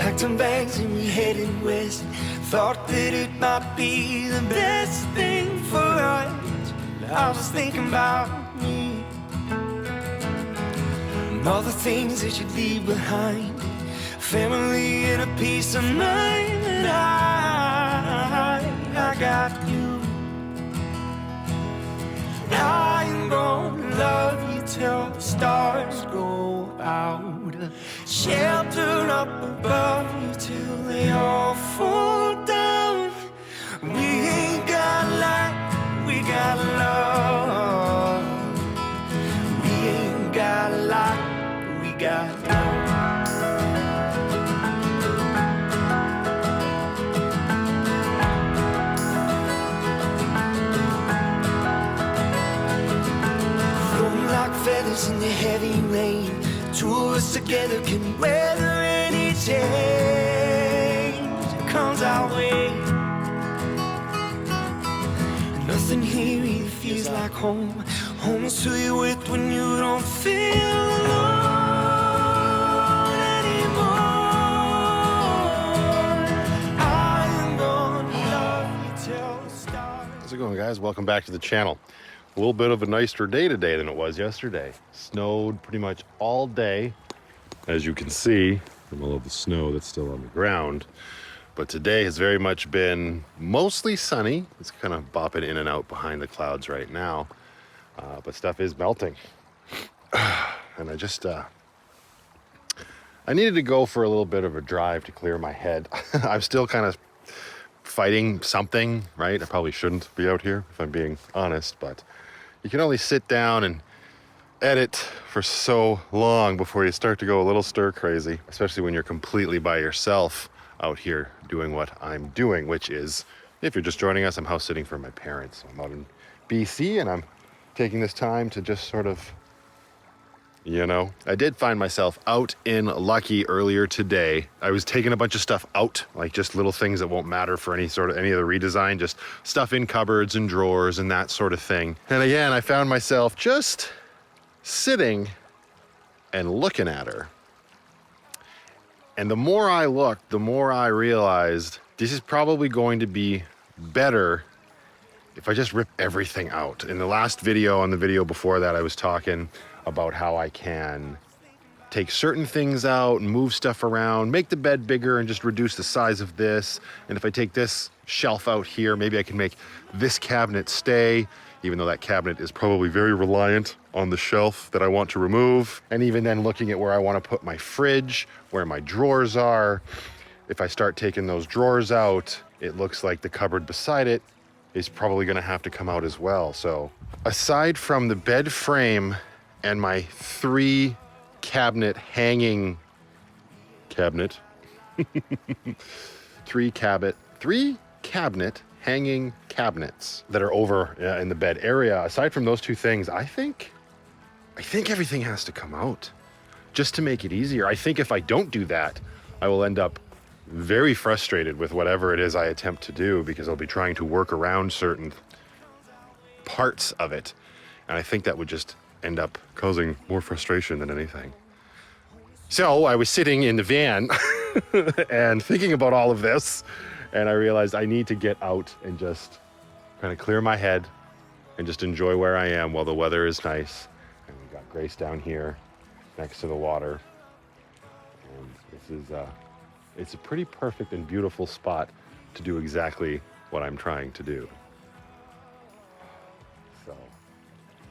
Packed some bags and we headed west. Thought that it might be the best thing for us. I was thinking about me and all the things that you leave behind. Family and a peace of mind. And I got you. I'm gonna love you till the stars go out. Shelter up above you till they all fall down. We ain't got light, we got love. We ain't got light, we got love. Feathers in the heavy rain, two of us together can weather any change that comes our way. Nothing here really feels like home. Home is who you're with when you don't feel alone anymore. I'm gonna love you till the stars. How's it going, guys? Welcome back to the channel. A little bit of a nicer day today than it was yesterday. Snowed pretty much all day, as you can see from all of the snow that's still on the ground. But today has very much been mostly sunny. It's kind of bopping in and out behind the clouds right now, but stuff is melting. And I needed to go for a little bit of a drive to clear my head. I'm still kind of fighting something, right? I probably shouldn't be out here if I'm being honest, but you can only sit down and edit for so long before you start to go a little stir crazy, especially when you're completely by yourself out here doing what I'm doing, which is, if you're just joining us, I'm house sitting for my parents. I'm out in BC and I'm taking this time to just sort of, you know, I did find myself out in Lucky earlier today. I was taking a bunch of stuff out, like just little things that won't matter for any of the redesign, just stuff in cupboards and drawers and that sort of thing. And again, I found myself just sitting and looking at her. And the more I looked, the more I realized this is probably going to be better if I just rip everything out. In the last video, and the video before that, I was talking about how I can take certain things out and move stuff around, make the bed bigger and just reduce the size of this. And if I take this shelf out here, maybe I can make this cabinet stay, even though that cabinet is probably very reliant on the shelf that I want to remove. And even then looking at where I want to put my fridge, where my drawers are. If I start taking those drawers out, it looks like the cupboard beside it is probably going to have to come out as well. So aside from the bed frame and my three cabinet hanging cabinet, three cabinet hanging cabinets that are over in the bed area. Aside from those two things, I think everything has to come out just to make it easier. I think if I don't do that, I will end up very frustrated with whatever it is I attempt to do, because I'll be trying to work around certain parts of it. And I think that would just end up causing more frustration than anything. So I was sitting in the van and thinking about all of this, and I realized I need to get out and just kind of clear my head and just enjoy where I am while the weather is nice. And we've got Grace down here next to the water. And this is it's a pretty perfect and beautiful spot to do exactly what I'm trying to do. So,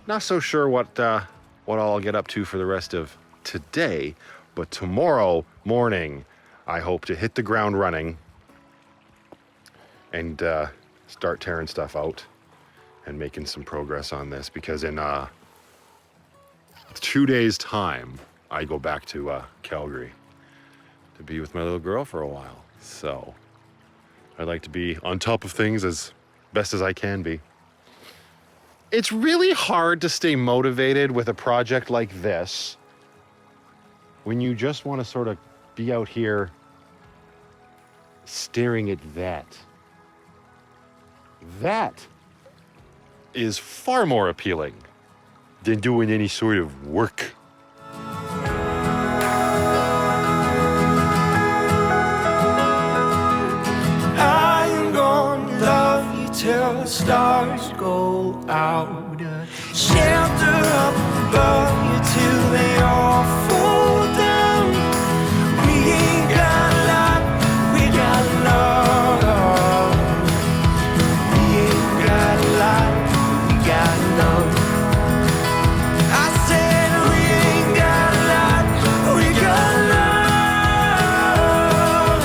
not so sure what I'll get up to for the rest of today, but tomorrow morning I hope to hit the ground running and start tearing stuff out and making some progress on this, because in 2 days' time I go back to Calgary to be with my little girl for a while. So I'd like to be on top of things as best as I can be. It's really hard to stay motivated with a project like this when you just want to sort of be out here staring at that. That is far more appealing than doing any sort of work. stars go out. Shelter up above you till they all fall down. We ain't got a lot, we got love. We ain't got a lot, we got love. I said we ain't got a lot, we got love.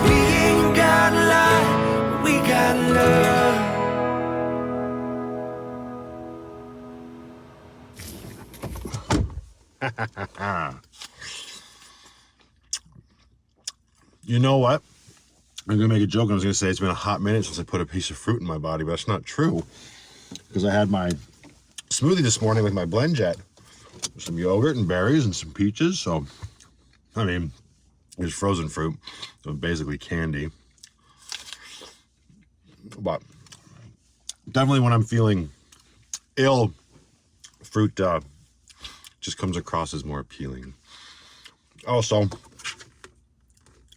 We ain't got a lot, we got love. You know what? I'm gonna make a joke. I was gonna say it's been a hot minute since I put a piece of fruit in my body, but that's not true. Because I had my smoothie this morning with my blend jet, some yogurt and berries and some peaches. So, I mean, it's frozen fruit, so basically candy. But definitely when I'm feeling ill, fruit just comes across as more appealing. Also,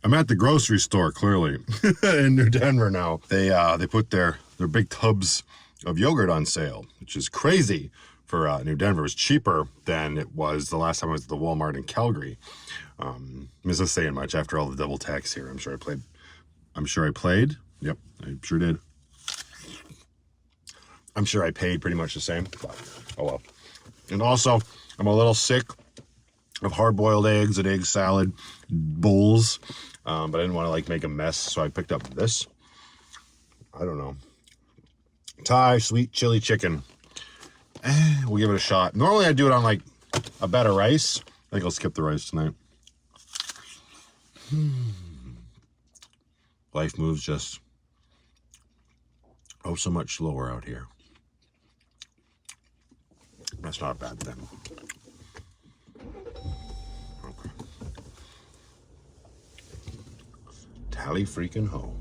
I'm at the grocery store, clearly, in New Denver now. They put their big tubs of yogurt on sale, which is crazy for New Denver. It was cheaper than it was the last time I was at the Walmart in Calgary. This isn't saying much after all the double tax here. I'm sure I played. Yep, I sure did. I'm sure I paid pretty much the same, but oh well. And also, I'm a little sick of hard-boiled eggs and egg salad bowls, but I didn't want to like make a mess, so I picked up this. I don't know. Thai sweet chili chicken. We'll give it a shot. Normally I do it on like a bed of rice. I think I'll skip the rice tonight. Life moves just so much slower out here. That's not a bad thing. Okay. Tally freaking ho.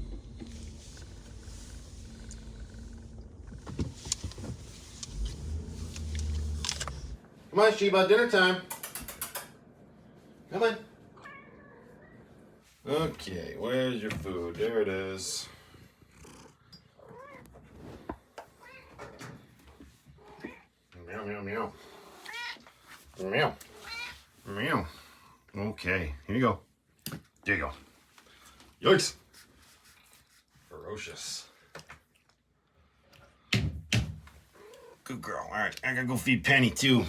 Come on, Sheba, dinner time. Come on. Okay, where's your food? There it is. Meow, meow, meow. Meow. Meow. Okay, here you go. There you go. Yikes. Ferocious. Good girl. All right, I gotta go feed Penny too.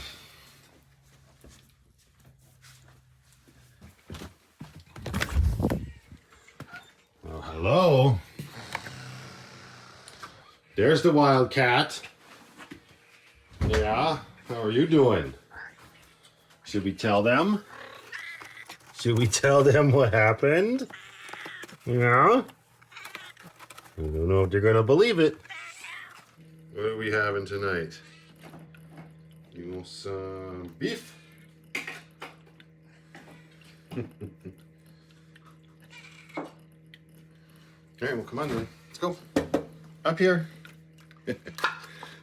Oh, hello. There's the wildcat. Yeah, how are you doing? Should we tell them? Should we tell them what happened? Yeah? I don't know if they're gonna believe it. What are we having tonight? You want some beef? Alright, well come on then. Let's go. Up here.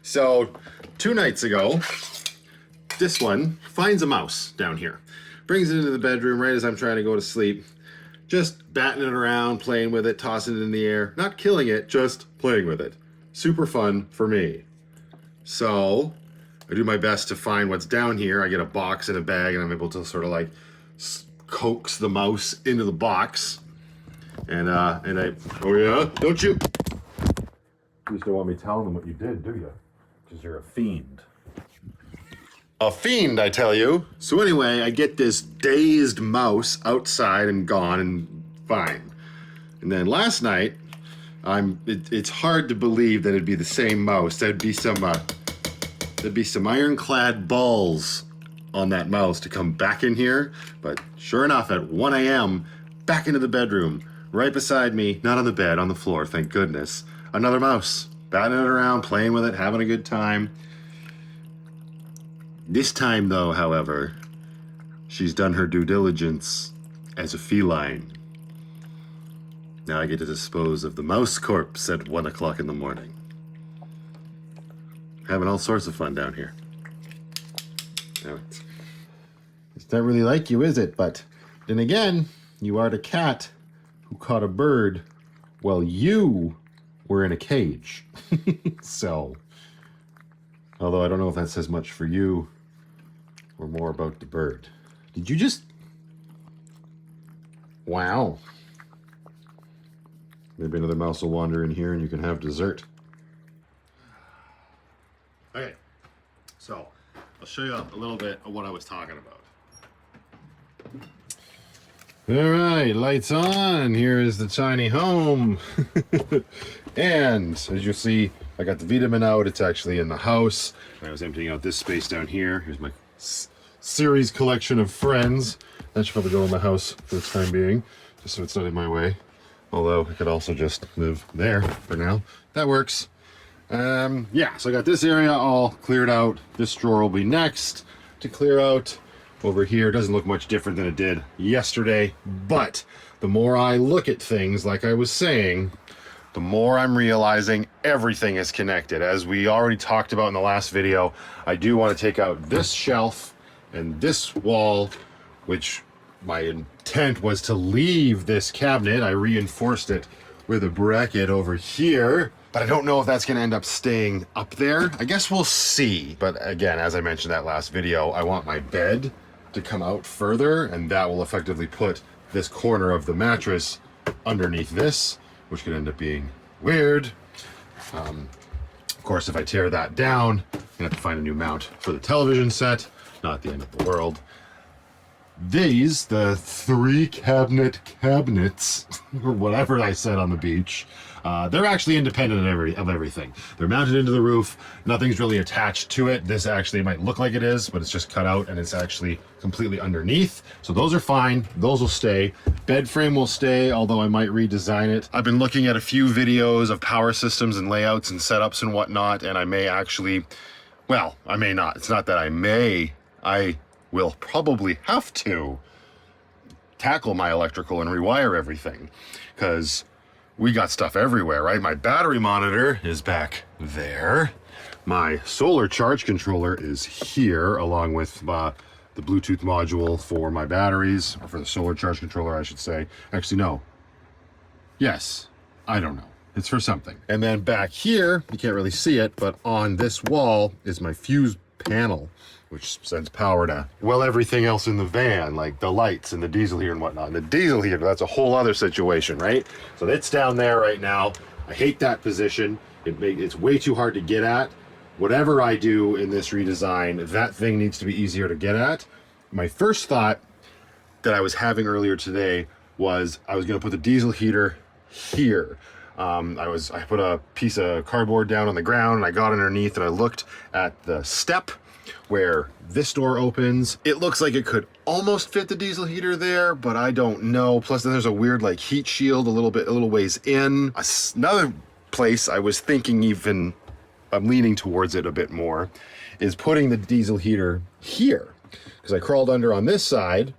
So, 2 nights ago, this one finds a mouse down here. Brings it into the bedroom right as I'm trying to go to sleep. Just batting it around, playing with it, tossing it in the air. Not killing it, just playing with it. Super fun for me. So, I do my best to find what's down here. I get a box and a bag, and I'm able to sort of like coax the mouse into the box. And I, oh yeah, don't you? You just don't want me telling them what you did, do you? Because you're a fiend. A fiend, I tell you. So anyway, I get this dazed mouse outside and gone and fine. And then last night, it's hard to believe that it'd be the same mouse. There'd be some ironclad balls on that mouse to come back in here. But sure enough, at 1 a.m., back into the bedroom, right beside me, not on the bed, on the floor, thank goodness. Another mouse, batting it around, playing with it, having a good time. This time, though, however, she's done her due diligence as a feline. Now I get to dispose of the mouse corpse at 1 o'clock in the morning. Having all sorts of fun down here. Now, it's not really like you, is it? But then again, you are the cat who caught a bird while you we're in a cage. So, although I don't know if that says much for you or more about the bird. Did you just... Wow. Maybe another mouse will wander in here and you can have dessert. Okay, so I'll show you a little bit of what I was talking about. All right, lights on. Here is the tiny home. And as you see, I got the VTOMAN out. It's actually in the house. And I was emptying out this space down here. Here's my series collection of friends. That should probably go in the house for the time being, just so it's not in my way. Although I could also just live there for now. That works. Yeah, so I got this area all cleared out. This drawer will be next to clear out. Over here doesn't look much different than it did yesterday, but the more I look at things, like I was saying, the more I'm realizing everything is connected. As we already talked about in the last video, I do want to take out this shelf and this wall, which my intent was to leave this cabinet. I reinforced it with a bracket over here, but I don't know if that's going to end up staying up there. I guess we'll see. But again, as I mentioned that last video, I want my bed to come out further, and that will effectively put this corner of the mattress underneath this, which could end up being weird. Of course, if I tear that down, I'm gonna have to find a new mount for the television set. Not the end of the world. These, the 3 cabinets, or whatever I said on the beach, they're actually independent of everything. They're mounted into the roof. Nothing's really attached to it. This actually might look like it is, but it's just cut out and it's actually completely underneath. So those are fine. Those will stay. Bed frame will stay, although I might redesign it. I've been looking at a few videos of power systems and layouts and setups and whatnot, and I may actually, well, I may not. It's not that I will probably have to tackle my electrical and rewire everything, because we got stuff everywhere, right? My battery monitor is back there. My solar charge controller is here, along with the Bluetooth module for my batteries, or for the solar charge controller, I should say. Actually, no. Yes, I don't know. It's for something. And then back here, you can't really see it, but on this wall is my fuse panel, which sends power to, well, everything else in the van, like the lights and the diesel heater and whatnot. And the diesel heater, that's a whole other situation, right? So it's down there right now. I hate that position. It's way too hard to get at. Whatever I do in this redesign, that thing needs to be easier to get at. My first thought that I was having earlier today was I was gonna put the diesel heater here. I put a piece of cardboard down on the ground and I got underneath and I looked at the step where this door opens. It looks like it could almost fit the diesel heater there, but I don't know. Plus then there's a weird like heat shield a little ways in. Another place I was thinking, even I'm leaning towards it a bit more, is putting the diesel heater here, because I crawled under on this side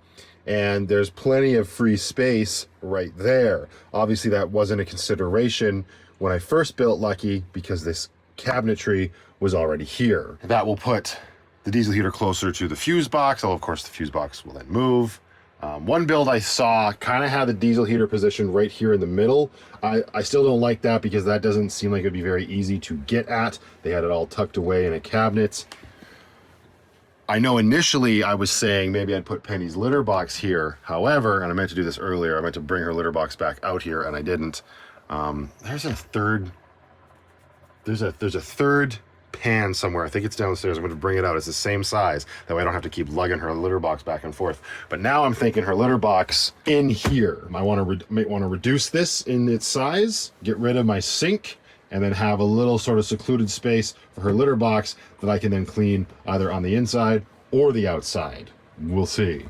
and there's plenty of free space right there. Obviously that wasn't a consideration when I first built Lucky, because this cabinetry was already here. That will put the diesel heater closer to the fuse box, although of course the fuse box will then move. One build I saw kind of had the diesel heater positioned right here in the middle. I still don't like that, because that doesn't seem like it'd be very easy to get at. They had it all tucked away in a cabinet. I know initially I was saying maybe I'd put Penny's litter box here. However, and I meant to do this earlier, I meant to bring her litter box back out here and I didn't. There's a third pan somewhere. I think it's downstairs. I'm going to bring it out. It's the same size. That way I don't have to keep lugging her litter box back and forth. But now I'm thinking her litter box in here. I might want to reduce this in its size, get rid of my sink, and then have a little sort of secluded space for her litter box that I can then clean either on the inside or the outside. We'll see.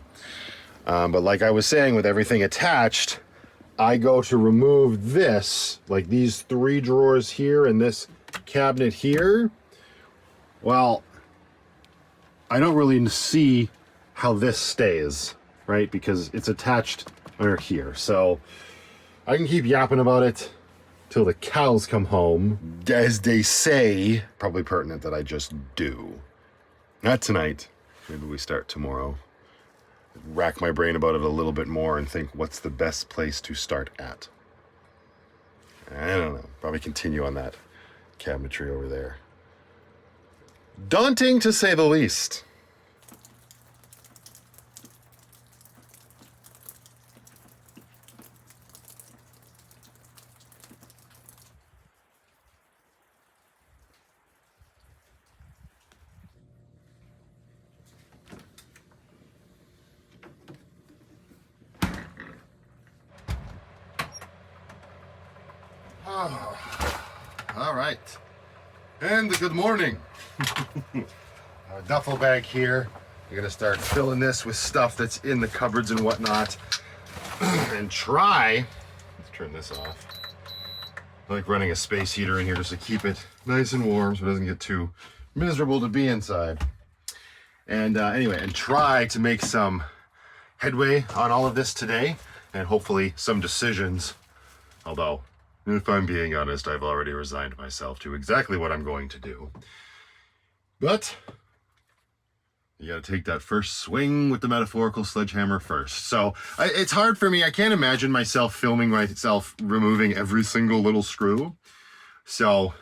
But like I was saying, with everything attached, I go to remove this, like these 3 drawers here and this cabinet here. Well, I don't really see how this stays, right? Because it's attached under here. So I can keep yapping about it till the cows come home. As they say, probably pertinent that I just do. Not tonight. Maybe we start tomorrow. Rack my brain about it a little bit more and think, what's the best place to start at? I don't know. Probably continue on that cabinetry over there. Daunting to say the least. All right. And good morning. A duffel bag here. I'm gonna start filling this with stuff that's in the cupboards and whatnot. And try, let's turn this off. I like running a space heater in here just to keep it nice and warm so it doesn't get too miserable to be inside. And anyway, and try to make some headway on all of this today and hopefully some decisions. Although, if I'm being honest, I've already resigned myself to exactly what I'm going to do. But you got to take that first swing with the metaphorical sledgehammer first. So it's hard for me. I can't imagine myself filming myself removing every single little screw. So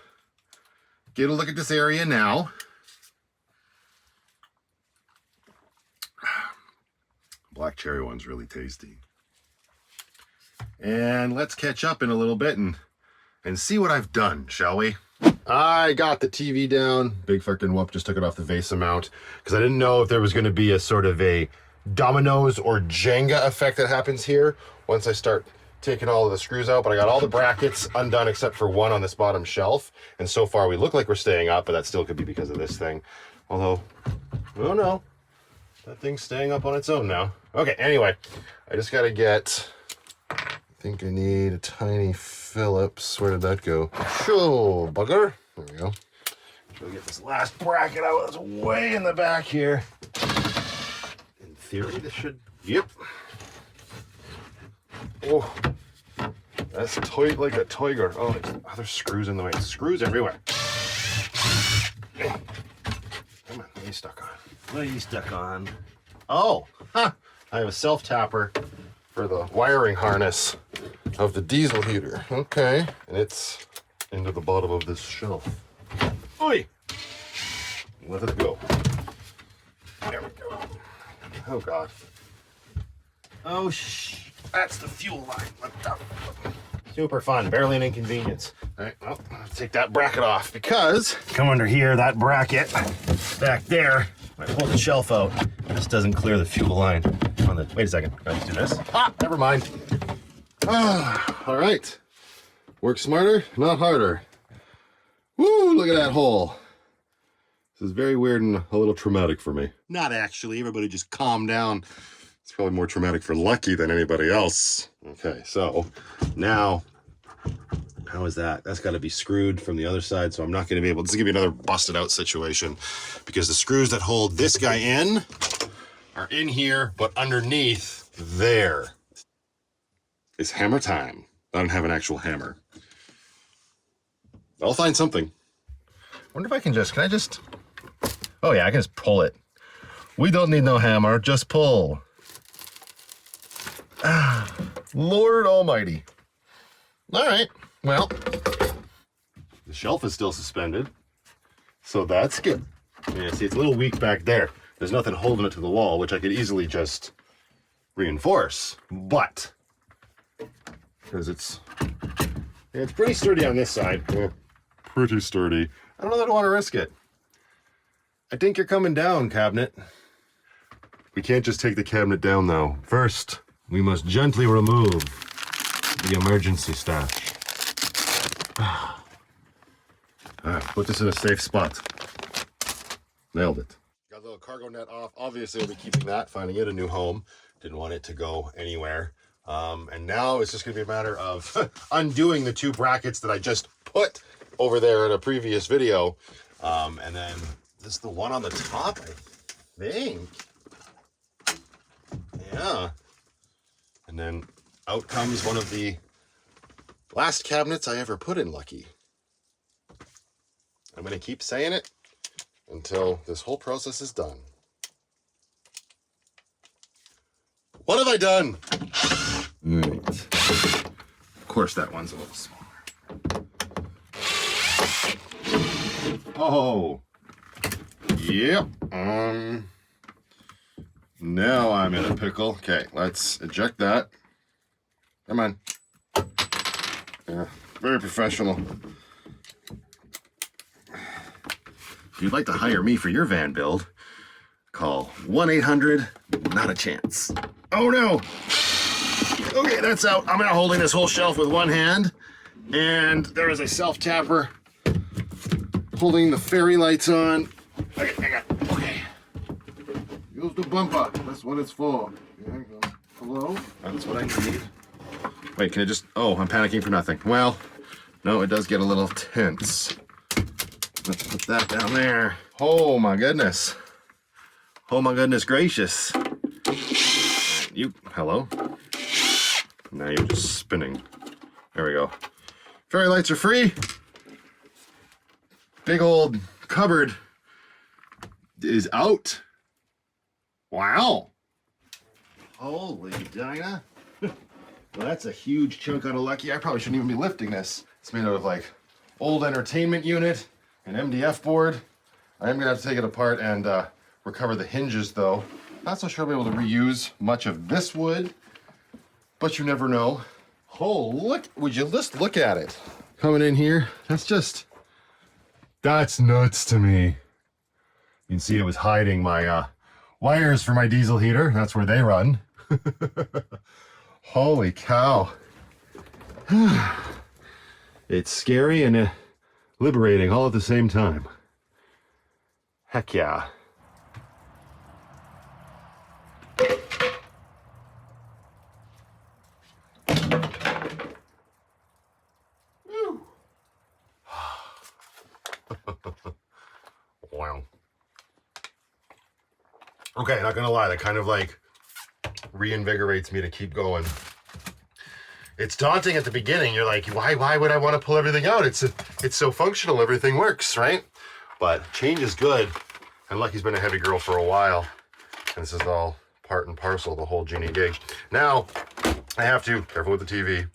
get a look at this area now. Black cherry one's really tasty. And let's catch up in a little bit and see what I've done, shall we? I got the TV down. Big fucking whoop, just took it off the VESA mount because I didn't know if there was going to be a sort of a dominoes or Jenga effect that happens here once I start taking all of the screws out. But I got all the brackets undone except for one on this bottom shelf. And so far we look like we're staying up, but that still could be because of this thing. Although, oh no, that thing's staying up on its own now. Okay, anyway, I just got to get... I think I need a tiny Phillips. Where did that go? Sure, bugger. There we go. Try to get this last bracket out. It's way in the back here. In theory, this should... Yep. Oh, that's tight like a tiger. Oh, there's other screws in the way. Screws everywhere. Come on, what are you stuck on? What are you stuck on? Oh, huh. I have a self-tapper for the wiring harness of the diesel heater. Okay, and it's into the bottom of this shelf. Oi! Let it go. There we go. Oh God. Oh that's the fuel line. Super fun, barely an inconvenience. All right, well, I'll take that bracket off because come under here, that bracket back there. I pull the shelf out. This doesn't clear the fuel line on the. Wait a second. Can I just do this? Ah, never mind. All right. Work smarter, not harder. Woo! Look at that hole. This is very weird and a little traumatic for me. Not actually. Everybody just calm down. It's probably more traumatic for Lucky than anybody else. Okay, so now, how is that? That's got to be screwed from the other side, so I'm not going to be able. This is going to be another busted out situation because the screws that hold this guy in are in here, but underneath there is hammer time. I don't have an actual hammer. I'll find something. Wonder if I can I just, oh yeah, I can just pull it. We don't need no hammer, just pull. Lord almighty. All right, well, the shelf is still suspended, so that's good. Yeah, see, it's a little weak back there. There's nothing holding it to the wall, which I could easily just reinforce, but because it's pretty sturdy on this side. Pretty sturdy. I don't know that I want to risk it. I think you're coming down, cabinet. We can't just take the cabinet down, though. First, we must gently remove the emergency stash. Put this in a safe spot. Nailed it. Got the little cargo net off. Obviously, I'll be keeping that, finding it a new home. Didn't want it to go anywhere. And now it's just going to be a matter of undoing the two brackets that I just put over there in a previous video. And then this is the one on the top, I think. Yeah. And then out comes one of the last cabinets I ever put in Lucky. I'm going to keep saying it until this whole process is done. What have I done? Right. Of course, that one's a little smaller. Oh, yep. Now I'm in a pickle. Okay, let's eject that. Come on. Yeah, very professional. If you'd like to hire me for your van build, call 1-800 not a chance. Oh no. Okay, that's out. I'm now holding this whole shelf with one hand, and there is a self-tapper holding the fairy lights on. Okay. Use the bumper. That's what it's for. There you go. Hello? That's what I need. Wait, can I just... Oh, I'm panicking for nothing. Well, no, it does get a little tense. Let's put that down there. Oh my goodness. Oh my goodness gracious. You... Hello? Now you're just spinning. There we go. Fairy lights are free. Big old cupboard is out. Wow. Holy Dinah. Well, that's a huge chunk out of lucky. I probably shouldn't even be lifting this. It's made out of like old entertainment unit, an MDF board. I am gonna have to take it apart and recover the hinges though. Not so sure I'll be able to reuse much of this wood, but you never know. Oh, look, would you just look at it? Coming in here, that's nuts to me. You can see it was hiding my wires for my diesel heater. That's where they run. Holy cow. It's scary and liberating all at the same time. Heck yeah. Wow. Okay, not gonna lie, that kind of like reinvigorates me to keep going. It's daunting at the beginning. You're like, why would I want to pull everything out? It's so functional, everything works, right? But change is good. And Lucky's been a heavy girl for a while. And this is all part and parcel of the whole Genie gig. Now, I have to, careful with the TV,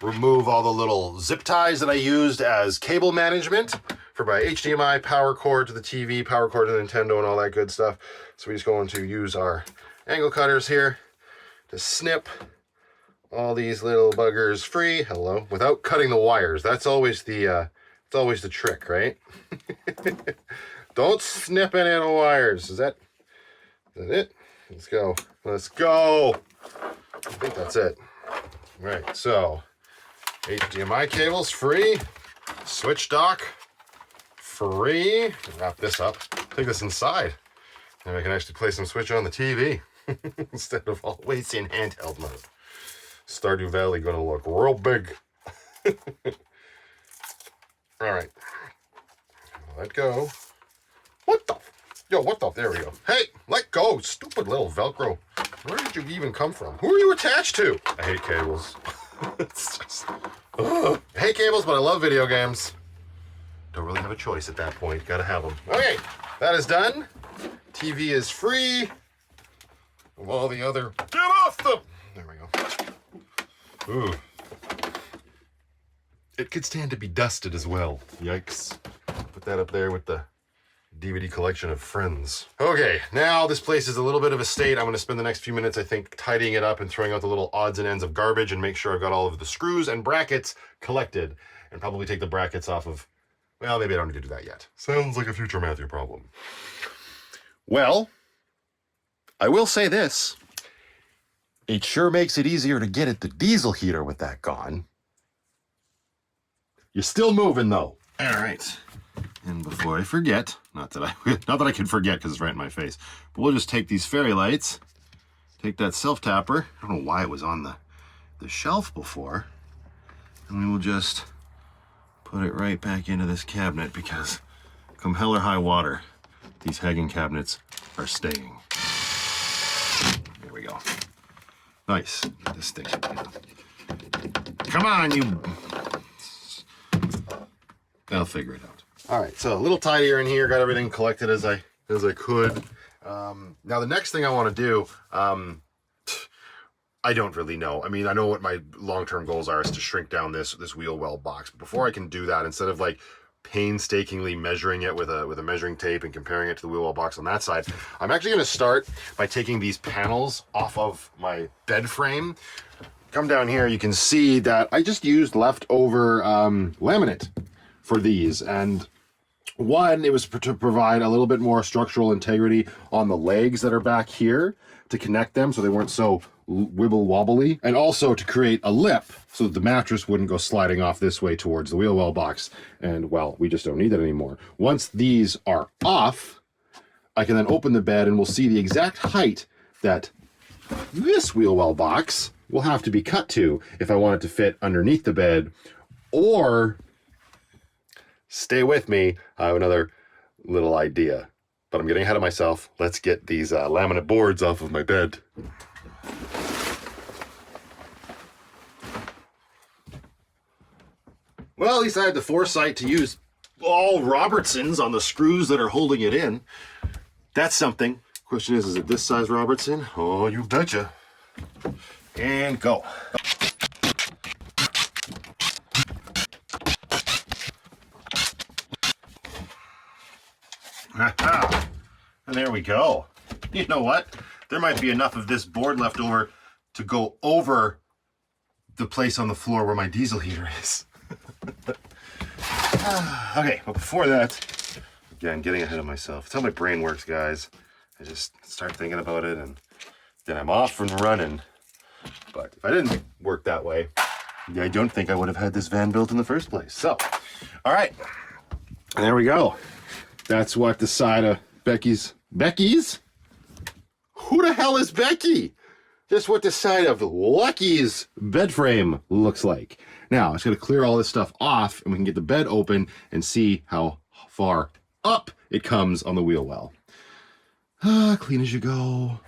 remove all the little zip ties that I used as cable management for my HDMI power cord to the TV, power cord to the Nintendo, and all that good stuff. So we're just going to use our angle cutters here to snip all these little buggers free. Hello, without cutting the wires. That's always the trick, right? Don't snip any of the wires. Is that it? Let's go. Let's go. I think that's it. All right, so HDMI cables free, switch dock free. Wrap this up. Take this inside, and I can actually play some Switch on the TV instead of always in handheld mode. Stardew Valley gonna look real big. All right, let go. What the? Yo, what the? There we go. Hey, let go, stupid little Velcro. Where did you even come from? Who are you attached to? I hate cables. It's just, ugh. I hate cables, but I love video games. Don't really have a choice at that point. Gotta have them. Okay, that is done. TV is free of all the other. Get off the. There we go. Ooh. It could stand to be dusted as well. Yikes. Put that up there with the DVD collection of Friends. Okay, now this place is a little bit of a state. I'm going to spend the next few minutes, I think, tidying it up and throwing out the little odds and ends of garbage and make sure I've got all of the screws and brackets collected, and probably take the brackets off of, well, maybe I don't need to do that yet. Sounds like a future Matthew problem. Well, I will say this. It sure makes it easier to get at the diesel heater with that gone. You're still moving, though. All right. And before I forget, not that I can forget because it's right in my face, but we'll just take these fairy lights, take that self-tapper. I don't know why it was on the shelf before, and we will just put it right back into this cabinet because come hell or high water, these hanging cabinets are staying. There we go. Nice. Get this thing. Come on, you. I'll figure it out. All right, so a little tidier in here. Got everything collected as I could. Now the next thing I want to do, I don't really know. I mean, I know what my long-term goals are is to shrink down this wheel well box. But before I can do that, instead of like painstakingly measuring it with a measuring tape and comparing it to the wheel well box on that side. I'm actually going to start by taking these panels off of my bed frame. Come down here, you can see that I just used leftover laminate for these, and one, it was to provide a little bit more structural integrity on the legs that are back here to connect them so they weren't so wibble wobbly, and also to create a lip so that the mattress wouldn't go sliding off this way towards the wheel well box. And well, we just don't need that anymore. Once these are off, I can then open the bed and we'll see the exact height that this wheel well box will have to be cut to if I want it to fit underneath the bed. Or stay with me, I have another little idea, but I'm getting ahead of myself. Let's get these laminate boards off of my bed. Well, at least I had the foresight to use all Robertsons on the screws that are holding it in. That's something. Question is it this size Robertson? Oh, you betcha. And go. And there we go. You know what? There might be enough of this board left over to go over the place on the floor where my diesel heater is. Okay, but before that, again, getting ahead of myself. It's how my brain works, guys. I just start thinking about it and then I'm off and running. But if I didn't work that way, I don't think I would have had this van built in the first place. So, all right, there we go. That's what the side of Becky's? Who the hell is Becky? Just what the side of Lucky's bed frame looks like. Now, I'm just going to clear all this stuff off and we can get the bed open and see how far up it comes on the wheel well. Clean as you go.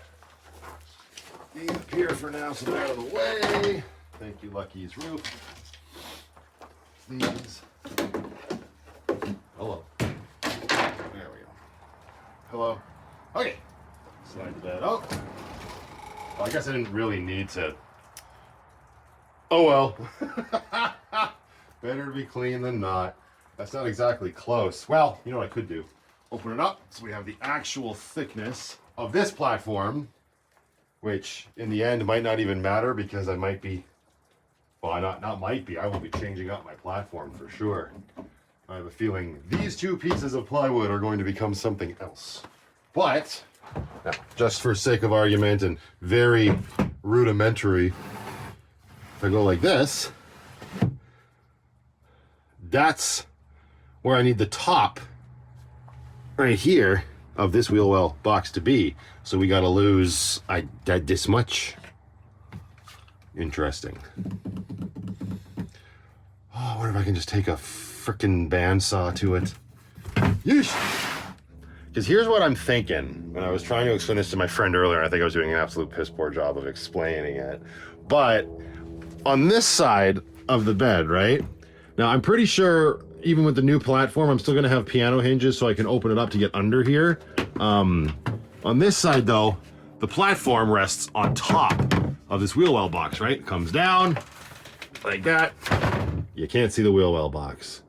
Be up here for now so they're out of the way. Thank you, Lucky's roof. Please. Hello. There we go. Hello. Okay. Slide the bed out. Well, I guess I didn't really need to. Oh well. Better to be clean than not. That's not exactly close. Well, you know what I could do? Open it up so we have the actual thickness of this platform, which in the end might not even matter because I might be, well, not might be, I will be changing up my platform for sure. I have a feeling these two pieces of plywood are going to become something else. But, now, just for sake of argument and very rudimentary, if I go like this, that's where I need the top right here of this wheel well box to be. So we gotta lose this much. Interesting. Oh, I wonder if I can just take a frickin' bandsaw to it. Yeesh. Because here's what I'm thinking. When I was trying to explain this to my friend earlier, I think I was doing an absolute piss poor job of explaining it. But on this side of the bed, right? Now I'm pretty sure even with the new platform, I'm still gonna have piano hinges so I can open it up to get under here. On this side though, the platform rests on top of this wheel well box, right? It comes down like that. You can't see the wheel well box.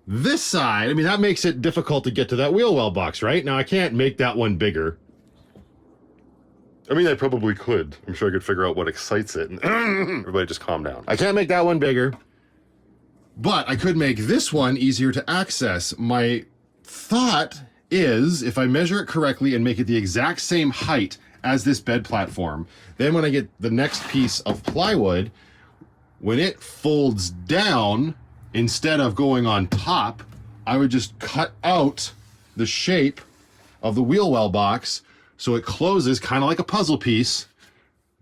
This side, I mean, that makes it difficult to get to that wheel well box, right? Now I can't make that one bigger. I mean, I probably could. I'm sure I could figure out what excites it. Everybody just calm down. I can't make that one bigger, but I could make this one easier to access. My thought is if I measure it correctly and make it the exact same height as this bed platform, then when I get the next piece of plywood, when it folds down, instead of going on top, I would just cut out the shape of the wheel well box so it closes kind of like a puzzle piece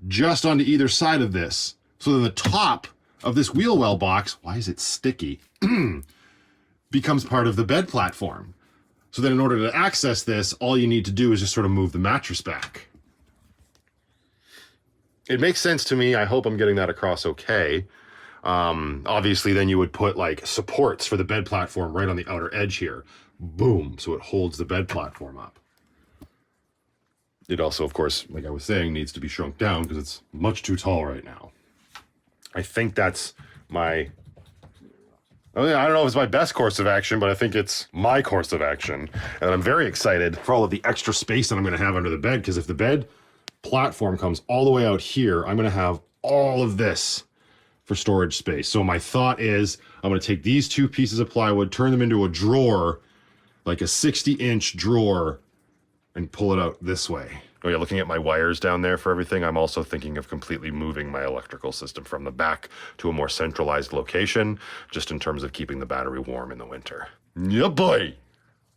just onto either side of this. So then the top of this wheel well box, why is it sticky, becomes part of the bed platform. So then in order to access this, all you need to do is just sort of move the mattress back. It makes sense to me. I hope I'm getting that across okay. Obviously then you would put like supports for the bed platform right on the outer edge here. Boom, so it holds the bed platform up. It also, of course, like I was saying, needs to be shrunk down because it's much too tall right now. I think that's my I mean, I don't know if it's my best course of action, but I think it's my course of action. And I'm very excited for all of the extra space that I'm going to have under the bed, because if the bed platform comes all the way out here, I'm going to have all of this for storage space. So my thought is I'm going to take these 2 pieces of plywood, turn them into a drawer, like a 60-inch drawer, and pull it out this way. Oh yeah, looking at my wires down there for everything, I'm also thinking of completely moving my electrical system from the back to a more centralized location, just in terms of keeping the battery warm in the winter. Yeah, boy!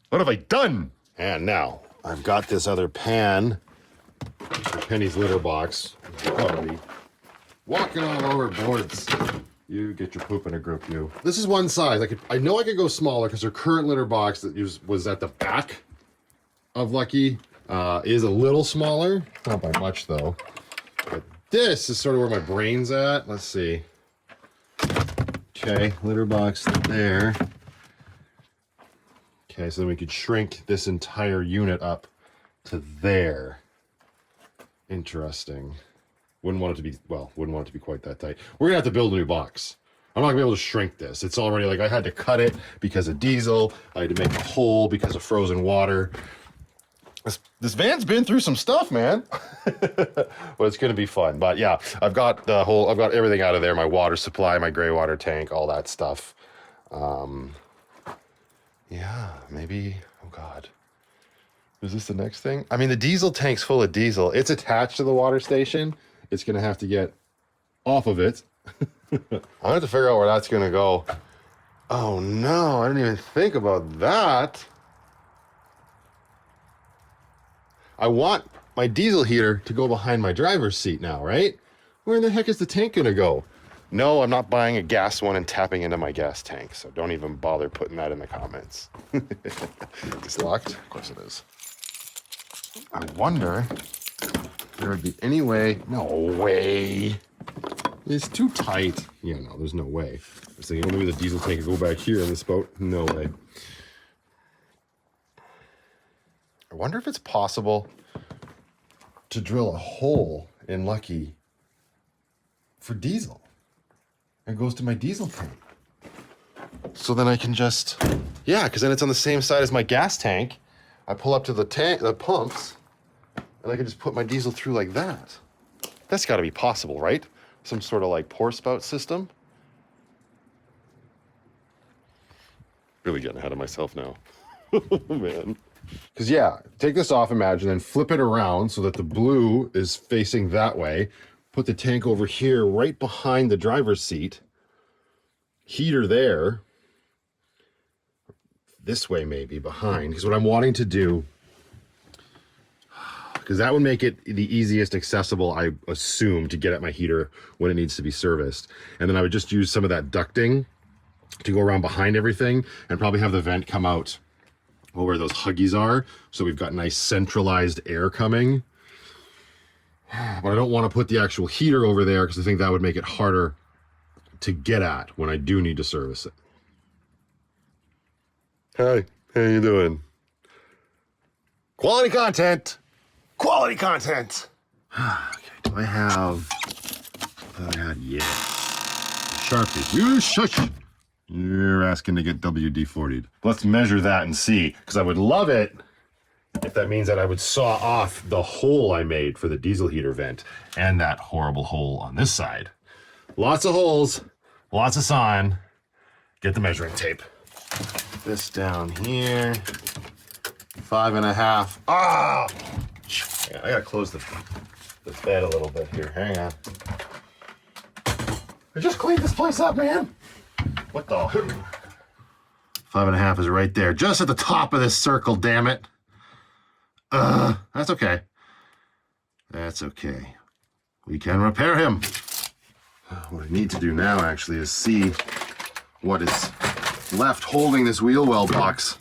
What have I done? And now, I've got this other pan, Penny's litter box. Probably walking all over boards. You get your poop in a group, you. This is one size. I know I could go smaller because her current litter box that was at the back of Lucky is a little smaller. Not by much though. But this is sort of where my brain's at. Let's see. Okay, litter box there. Okay, so then we could shrink this entire unit up to there. Interesting. Wouldn't want it to be quite that tight. We're gonna have to build a new box. I'm not gonna be able to shrink this. It's already like I had to cut it because of diesel. I had to make a hole because of frozen water. This van's been through some stuff, man. But it's gonna be fun. But yeah, I've got everything out of there. My water supply, my gray water tank, all that stuff. Yeah, maybe, oh God. Is this the next thing? I mean, the diesel tank's full of diesel. It's attached to the water station. It's gonna have to get off of it. I have to figure out where that's gonna go. Oh no, I didn't even think about that. I want my diesel heater to go behind my driver's seat now, right? Where in the heck is the tank gonna go? No, I'm not buying a gas one and tapping into my gas tank, so don't even bother putting that in the comments. It's locked? Of course it is. I wonder if there would be any way. No way. It's too tight. Yeah, no, there's no way. I was thinking, maybe the diesel tank could go back here in this boat. No way. I wonder if it's possible to drill a hole in Lucky for diesel. It goes to my diesel tank. So then I can just, yeah, because then it's on the same side as my gas tank. I pull up to the pumps, and I can just put my diesel through like that. That's got to be possible, right? Some sort of like pour spout system. Really getting ahead of myself now. Oh, man. Because yeah, take this off, imagine, then flip it around so that the blue is facing that way. Put the tank over here right behind the driver's seat. Heater there. This way maybe, behind. Because what I'm wanting to do, because that would make it the easiest accessible, I assume, to get at my heater when it needs to be serviced. And then I would just use some of that ducting to go around behind everything and probably have the vent come out where those huggies are. So we've got nice centralized air coming. But I don't want to put the actual heater over there because I think that would make it harder to get at when I do need to service it. Hi, how you doing? Quality content. Quality content. Okay, do I have? Yeah. Sharpie. You shush. You're asking to get WD-40'd. Let's measure that and see, because I would love it if that means that I would saw off the hole I made for the diesel heater vent and that horrible hole on this side. Lots of holes, lots of sawing. Get the measuring tape. This down here, 5.5. Ah! I gotta close the bed a little bit here. Hang on. I just cleaned this place up, man. What the? 5.5 is right there, just at the top of this circle, damn it. That's okay. That's okay. We can repair him. What I need to do now, actually, is see what is left holding this wheel well box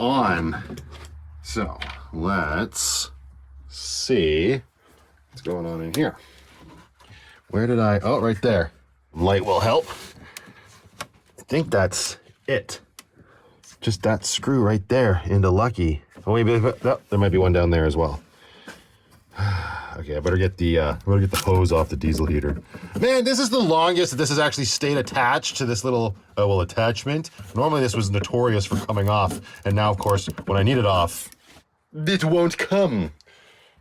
on. So, let's see what's going on in here. Where did I? Oh, right there. Light will help. I think that's it. Just that screw right there into Lucky. Oh, maybe there might be one down there as well. Okay, I better get the hose off the diesel heater. Man, this is the longest this has actually stayed attached to this little attachment. Normally this was notorious for coming off, and now of course when I need it off, it won't come.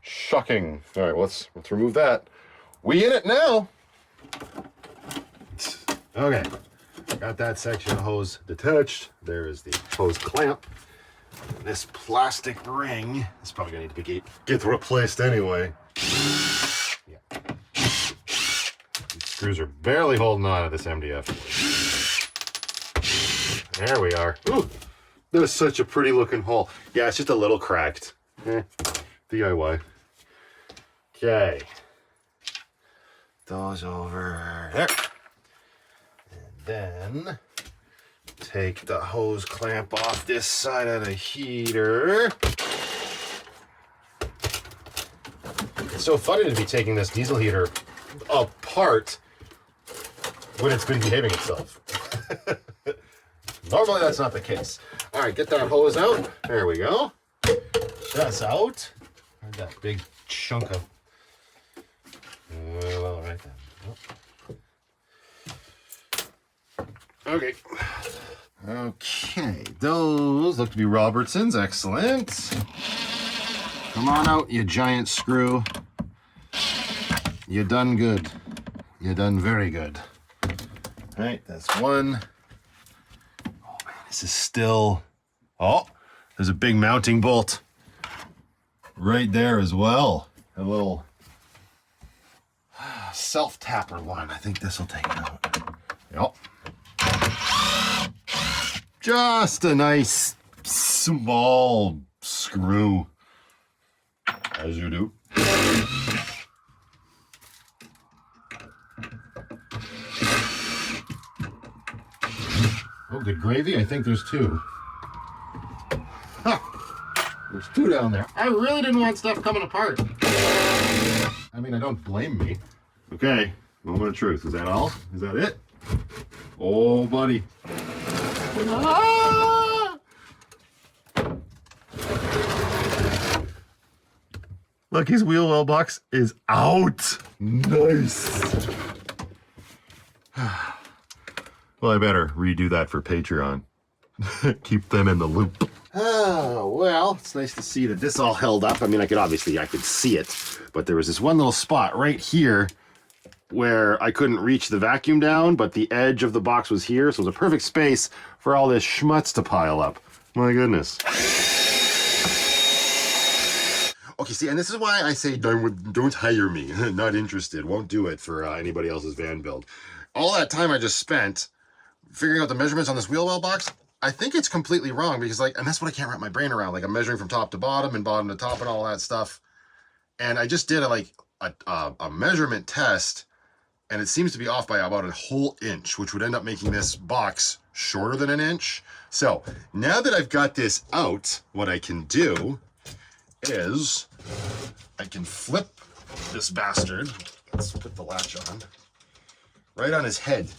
Shocking. All right, let's remove that. We in it now. Okay, got that section of hose detached. There is the hose clamp. This plastic ring is probably gonna need to get replaced anyway. Yeah. These screws are barely holding on to this MDF. There we are. Ooh, that was such a pretty looking hole. Yeah, it's just a little cracked. DIY. Okay. Those over there. And then take the hose clamp off this side of the heater. It's so funny to be taking this diesel heater apart when it's been behaving itself. Normally that's not the case. All right, get that hose out. There we go. That's out. Where'd that big chunk of... Well, right then. Okay. Okay, those look to be Robertsons. Excellent. Come on out, you giant screw. You done good. You done very good. All right, that's one. Oh man, this is still... Oh, there's a big mounting bolt right there as well. A little self-tapper one. I think this will take it out. Yep. Just a nice small screw, as you do. Oh, good gravy. I think there's two. Ha! There's two down there. I really didn't want stuff coming apart. I mean, I don't blame me. Okay, moment of truth. Is that all? Is that it? Oh, buddy. Ah! Lucky's wheel well box is out. Nice. Well, I better redo that for Patreon. Keep them in the loop. Oh, well, it's nice to see that this all held up. I mean, I could see it, but there was this one little spot right here where I couldn't reach the vacuum down, but the edge of the box was here, so it was a perfect space for all this schmutz to pile up. My goodness. Okay, see, and this is why I say don't hire me. Not interested. Won't do it for anybody else's van build. All that time I just spent figuring out the measurements on this wheel well box, I think it's completely wrong because, like, and that's what I can't wrap my brain around. Like, I'm measuring from top to bottom and bottom to top and all that stuff. And I just did a measurement test, and it seems to be off by about a whole inch, which would end up making this box shorter than an inch. So now that I've got this out, what I can do is I can flip this bastard. Let's put the latch on. Right on his head,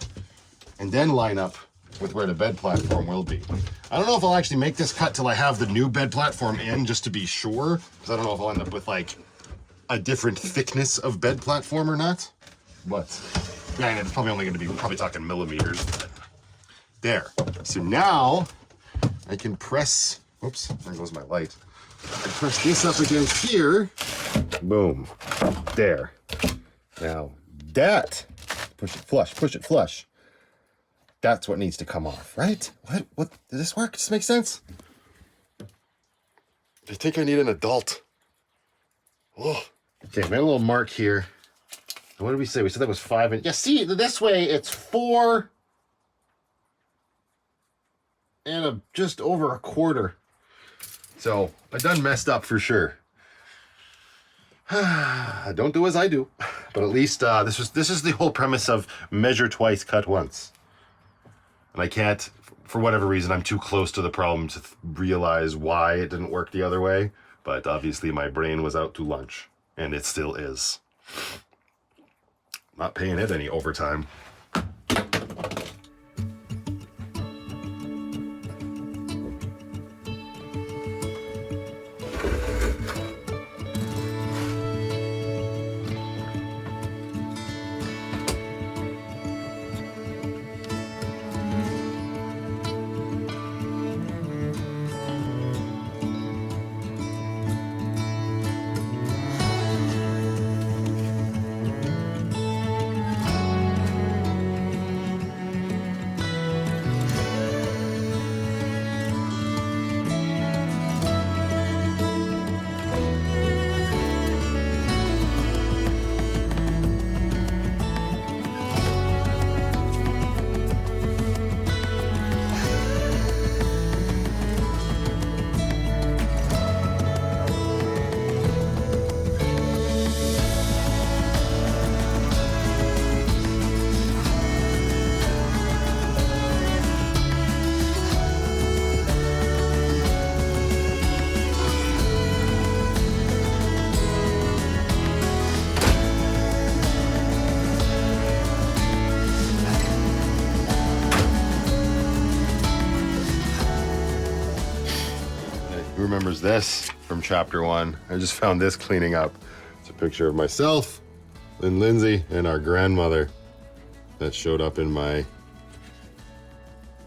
and then line up with where the bed platform will be. I don't know if I'll actually make this cut till I have the new bed platform in, just to be sure, because I don't know if I'll end up with like a different thickness of bed platform or not. But yeah, and it's probably only going to be talking millimeters. There. So now I can press. Oops, there goes my light. I press this up against here. Boom. There. Now that. Push it flush, push it flush. That's what needs to come off, right? What, does this work? Does this make sense? I think I need an adult. Oh. Okay, made a little mark here. What did we say? We said that was 5 inches. Yeah, see, this way it's 4 and just over a quarter. So I done messed up for sure. Don't do as I do, but at least this is the whole premise of measure twice, cut once. And I can't, for whatever reason, I'm too close to the problem to realize why it didn't work the other way. But obviously my brain was out to lunch, and it still is. Not paying it any overtime. remembers this from chapter 1? I just found this cleaning up. It's a picture of myself and Lindsay and our grandmother that showed up in my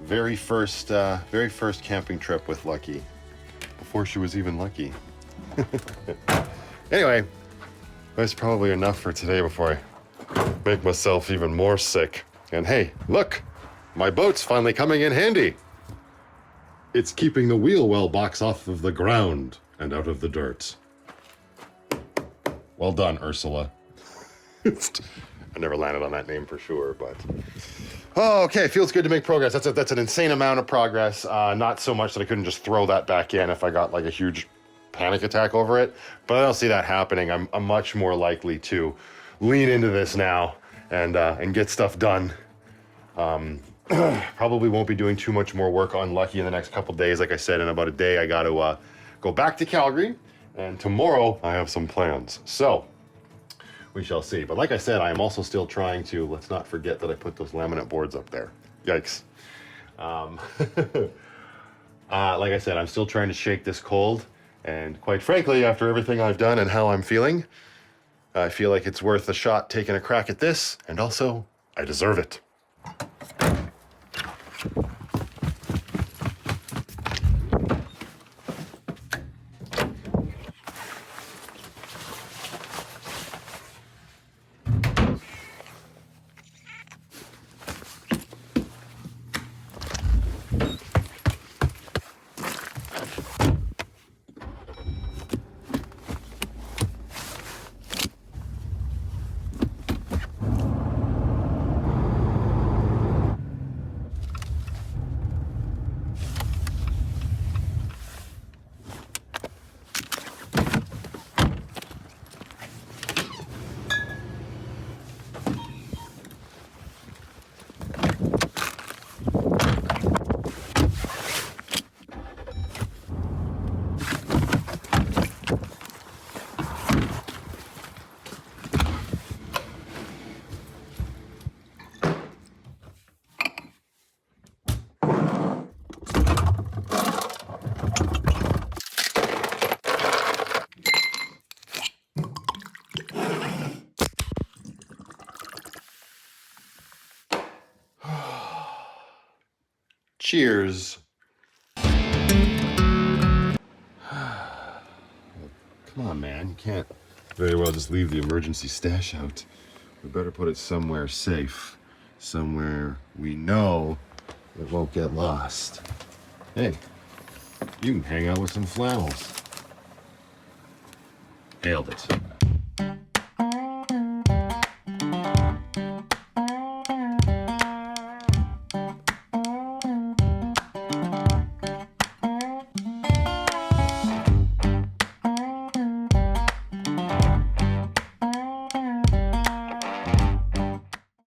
very first camping trip with Lucky, before she was even Lucky. Anyway, that's probably enough for today before I make myself even more sick. And hey, look, my boat's finally coming in handy. It's keeping the wheel well box off of the ground and out of the dirt. Well done, Ursula. I never landed on that name for sure, but... Oh, okay, feels good to make progress. That's an insane amount of progress. Not so much that I couldn't just throw that back in if I got like a huge panic attack over it, but I don't see that happening. I'm much more likely to lean into this now and get stuff done. Probably won't be doing too much more work on Lucky in the next couple days. Like I said, in about a day, I got to go back to Calgary, and tomorrow I have some plans. So we shall see. But like I said, I am also still trying to, let's not forget that I put those laminate boards up there. Yikes. Like I said, I'm still trying to shake this cold. And quite frankly, after everything I've done and how I'm feeling, I feel like it's worth a shot taking a crack at this. And also, I deserve it. Cheers. Come on, man. You can't very well just leave the emergency stash out. We better put it somewhere safe. Somewhere we know it won't get lost. Hey, you can hang out with some flannels. Nailed it.